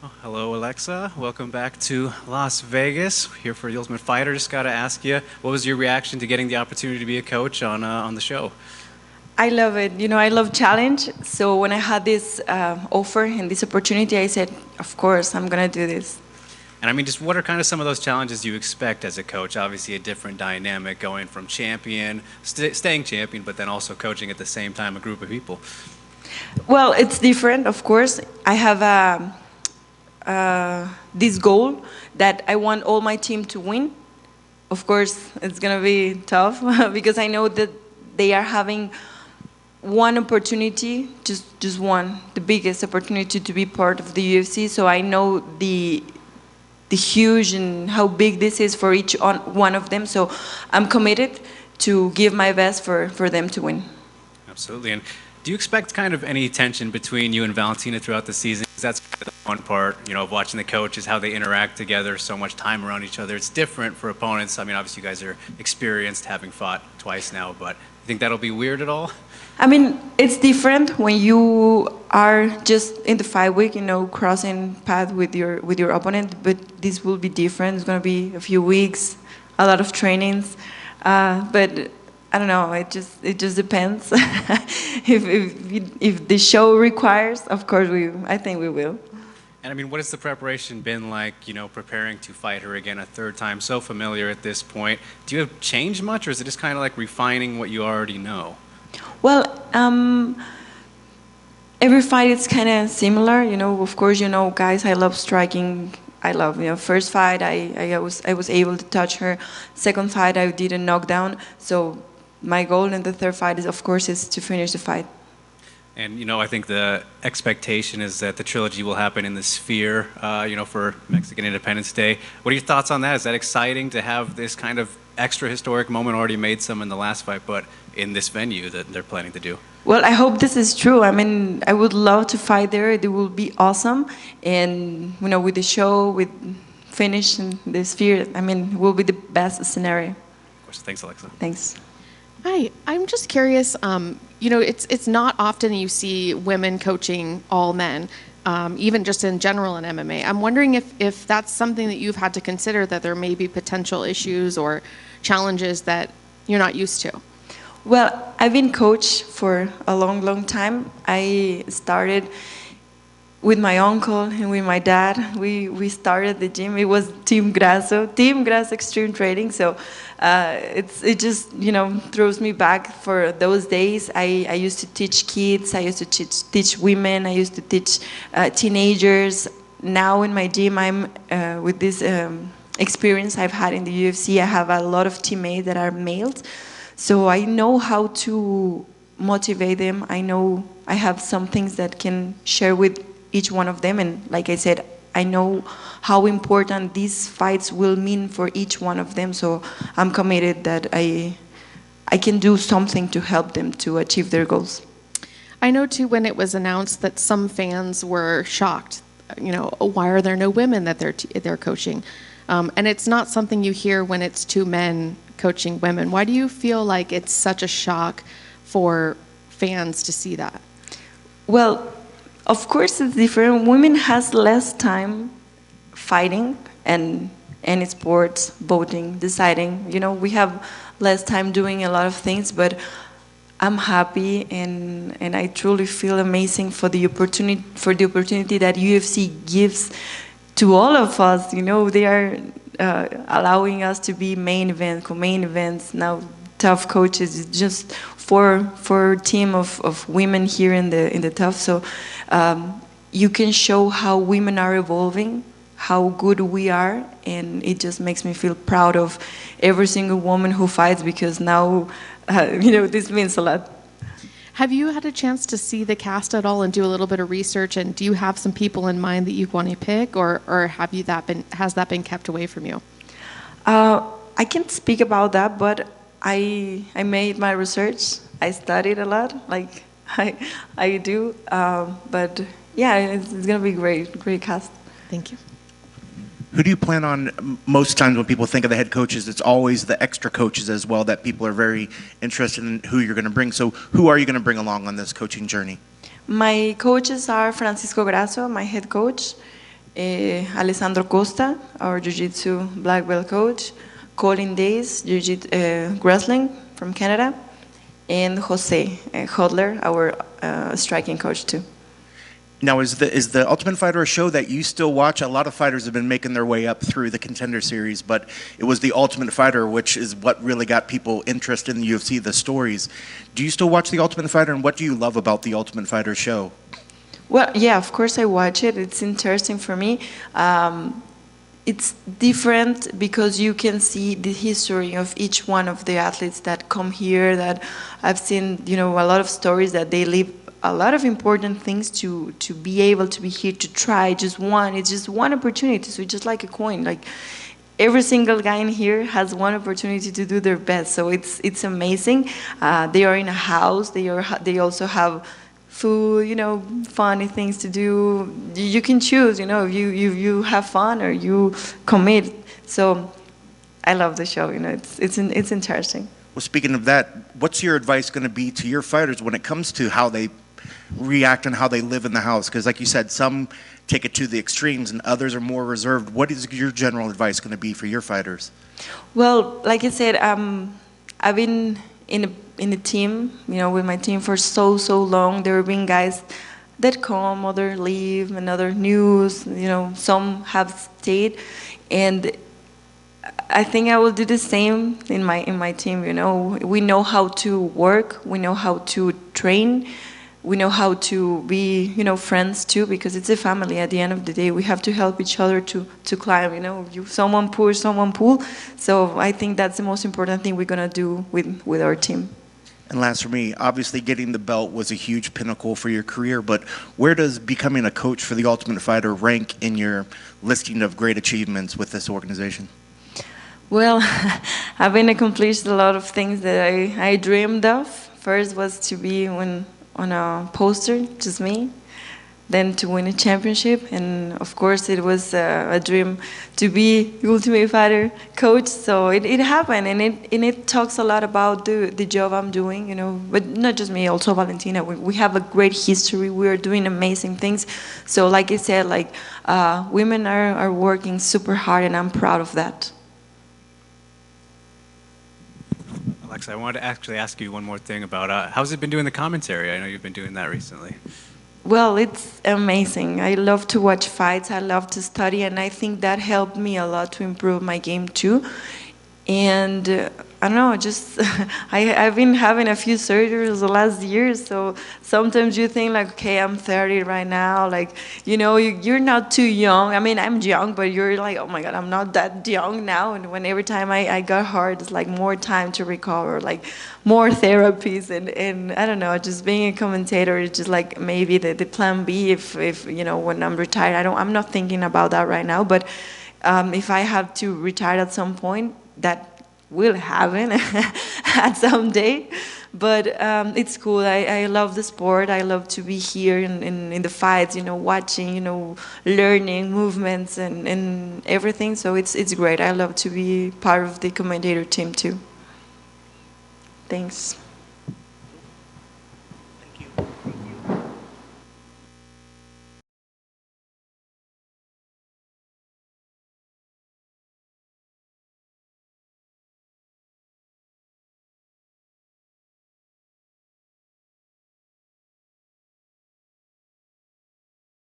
Oh, hello, Alexa. Welcome back to Las Vegas. Here for the Ultimate Fighter. Just got to ask you, what was your reaction to getting the opportunity to be a coach on the show? I love it. I love challenge. So when I had this offer and this opportunity, I said, of course, I'm going to do this. And I mean, just what are kind of some of those challenges you expect as a coach? Obviously, a different dynamic going from champion, staying champion, but then also coaching at the same time a group of people. Well, it's different, of course. I have this goal that I want all my team to win. Of course, it's going to be tough because I know that they are having one opportunity, just one, the biggest opportunity to be part of the UFC. So I know the huge and how big this is for each one of them. So I'm committed to give my best for them to win. Absolutely. And do you expect kind of any tension between you and Valentina throughout the season? 'Cause that's kind of the fun part, of watching the coaches, how they interact together, so much time around each other. It's different for opponents. I mean, obviously you guys are experienced, having fought twice now, but you think that'll be weird at all? I mean, it's different when you are just in the fight week, crossing path with your opponent. But this will be different. It's going to be a few weeks, a lot of trainings. But I don't know. It just depends. If the show requires, of course I think we will. And I mean, what has the preparation been like, preparing to fight her again a third time, so familiar at this point? Do you have changed much, or is it just kind of like refining what you already know? Well, every fight is kind of similar. Of course, guys, I love striking. I love, first fight, I was able to touch her. Second fight, I did a knockdown. So my goal in the third fight is, of course, is to finish the fight. And, I think the expectation is that the trilogy will happen in the Sphere, for Mexican Independence Day. What are your thoughts on that? Is that exciting to have this kind of extra historic moment? Already made some in the last fight, but in this venue that they're planning to do? Well, I hope this is true. I mean, I would love to fight there. It will be awesome. And, with the show, with finish in the Sphere, I mean, it will be the best scenario. Of course. Thanks, Alexa. Thanks. Hi, I'm just curious. It's not often you see women coaching all men, even just in general in MMA. I'm wondering if that's something that you've had to consider, that there may be potential issues or challenges that you're not used to. Well, I've been coach for a long, long time. I started with my uncle and with my dad. We started the gym. It was Team Grasso Extreme Training. So it just throws me back for those days. I used to teach kids. I used to teach women. I used to teach teenagers. Now in my gym, I'm with this experience I've had in the UFC. I have a lot of teammates that are males. So I know how to motivate them. I know I have some things that can share with each one of them. And like I said, I know how important these fights will mean for each one of them. So I'm committed that I can do something to help them to achieve their goals. I know too, when it was announced, that some fans were shocked. Why are there no women that they're coaching? And it's not something you hear when it's two men coaching women. Why do you feel like it's such a shock for fans to see that? Well, of course it's different. Women has less time fighting and any sports, voting, deciding. We have less time doing a lot of things, but I'm happy and I truly feel amazing for the opportunity that UFC gives to all of us. They are allowing us to be main event, co-main events. Now TUF coaches is just for team of women here in the TUF. So you can show how women are evolving, how good we are, and it just makes me feel proud of every single woman who fights, because now this means a lot. Have you had a chance to see the cast at all and do a little bit of research? And do you have some people in mind that you want to pick, or has that been kept away from you? I can't speak about that, but I made my research. I studied a lot, like I do. But yeah, it's gonna be great cast. Thank you. Who do you plan on, most times when people think of the head coaches, it's always the extra coaches as well that people are very interested in who you're going to bring. So who are you going to bring along on this coaching journey? My coaches are Francisco Grasso, my head coach, Alessandro Costa, our jiu-jitsu black belt coach, Colin Days, wrestling from Canada, and Jose Hodler, our striking coach too. Now, is the Ultimate Fighter a show that you still watch? A lot of fighters have been making their way up through the Contender Series, but it was the Ultimate Fighter, which is what really got people interested in the UFC, the stories. Do you still watch the Ultimate Fighter, and what do you love about the Ultimate Fighter show? Well, yeah, of course I watch it. It's interesting for me. It's different because you can see the history of each one of the athletes that come here. That I've seen, a lot of stories that they live a lot of important things to be able to be here to try just one. It's just one opportunity. So it's just like a coin. Like every single guy in here has one opportunity to do their best. So it's amazing. They are in a house. They also have food, funny things to do. You can choose, if you have fun or you commit. So I love the show. It's interesting. Well, speaking of that, what's your advice going to be to your fighters when it comes to how they react and how they live in the house? Because like you said, some take it to the extremes and others are more reserved. What is your general advice going to be for your fighters? Well, like I said, I've been in a team, with my team for so long. There have been guys that come, others leave, and other news, some have stayed. And I think I will do the same in my team, We know how to work, we know how to train, we know how to be, friends too, because it's a family. At the end of the day, we have to help each other to climb, someone push, someone pull. So I think that's the most important thing we're gonna do with our team. And last for me, obviously getting the belt was a huge pinnacle for your career, but where does becoming a coach for the Ultimate Fighter rank in your listing of great achievements with this organization? Well, I've been accomplished a lot of things that I dreamed of. First was to be on a poster, just me. Then to win a championship, and of course it was a dream to be Ultimate Fighter coach. So it happened, and it talks a lot about the job I'm doing, But not just me, also Valentina. We have a great history. We are doing amazing things. So like I said, women are working super hard, and I'm proud of that. Alexa, I wanted to actually ask you one more thing about how's it been doing the commentary? I know you've been doing that recently. Well, it's amazing. I love to watch fights. I love to study, and I think that helped me a lot to improve my game too. And I don't know, just I've been having a few surgeries the last year, so sometimes you think okay, I'm 30 right now, you're not too young. I mean, I'm young, but you're like, oh my God, I'm not that young now. And when every time I got hurt, it's more time to recover, more therapies, and I don't know, just being a commentator is just maybe the plan B if when I'm retired. I'm not thinking about that right now, but if I have to retire at some point, that will happen at some day. But it's cool. I love the sport. I love to be here in the fights, watching, learning movements and everything. So it's great. I love to be part of the commentator team too. Thanks.